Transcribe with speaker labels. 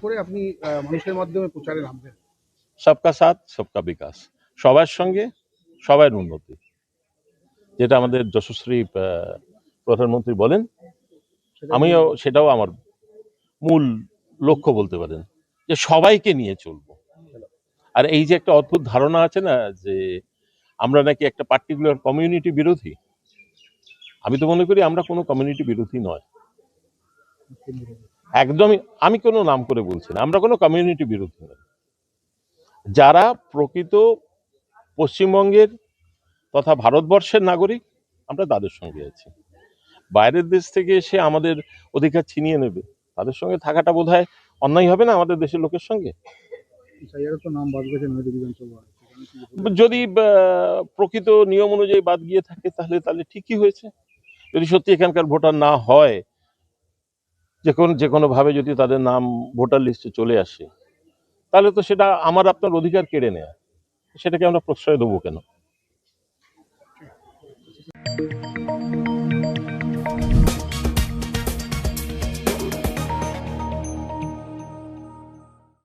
Speaker 1: করে আপনি মানুষের মাধ্যমে প্রচারে নামবেন?
Speaker 2: সবকা সাথ সবকা বিকাশ, সবার সঙ্গে সবার উন্নতি, যেটা আমাদের যশস্বী প্রধানমন্ত্রী বলেন, আমিও সেটাও আমার মূল লক্ষ্য বলতে পারেন, যে সবাইকে নিয়ে চলবো। আর এই যে একটা অদ্ভুত ধারণা আছে না, যে আমরা নাকি একটা পার্টিকুলার কমিউনিটি বিরোধী, আমি তো মনে করি আমরা কোনো কমিউনিটি বিরোধী নয়, একদমই। আমি কোনো নাম করে বলছি না, আমরা কোনো কমিউনিটি বিরোধী নয়। যারা প্রকৃত পশ্চিমবঙ্গের তথা ভারতবর্ষের নাগরিক, আমরা তাদের সঙ্গে আছি। বাইরের দেশ থেকে এসে আমাদের অধিকার ছিনিয়ে নেবে, তাদের সঙ্গে থাকাটা বোধহয় অন্যায় হবে না আমাদের দেশের লোকের সঙ্গে? যদি প্রকৃত নিয়ম অনুযায়ী বাদ গিয়ে থাকে, তাহলে তাহলে ঠিকই হয়েছে। যদি সত্যি এখানকার ভোটার না হয়, যে কোনো ভাবে যদি তাদের নাম ভোটার লিস্টে চলে আসে, তাহলে তো সেটা আমার আপনার অধিকার কেড়ে নেয়, সেটাকে আমরা প্রশ্রয় দেবো কেন?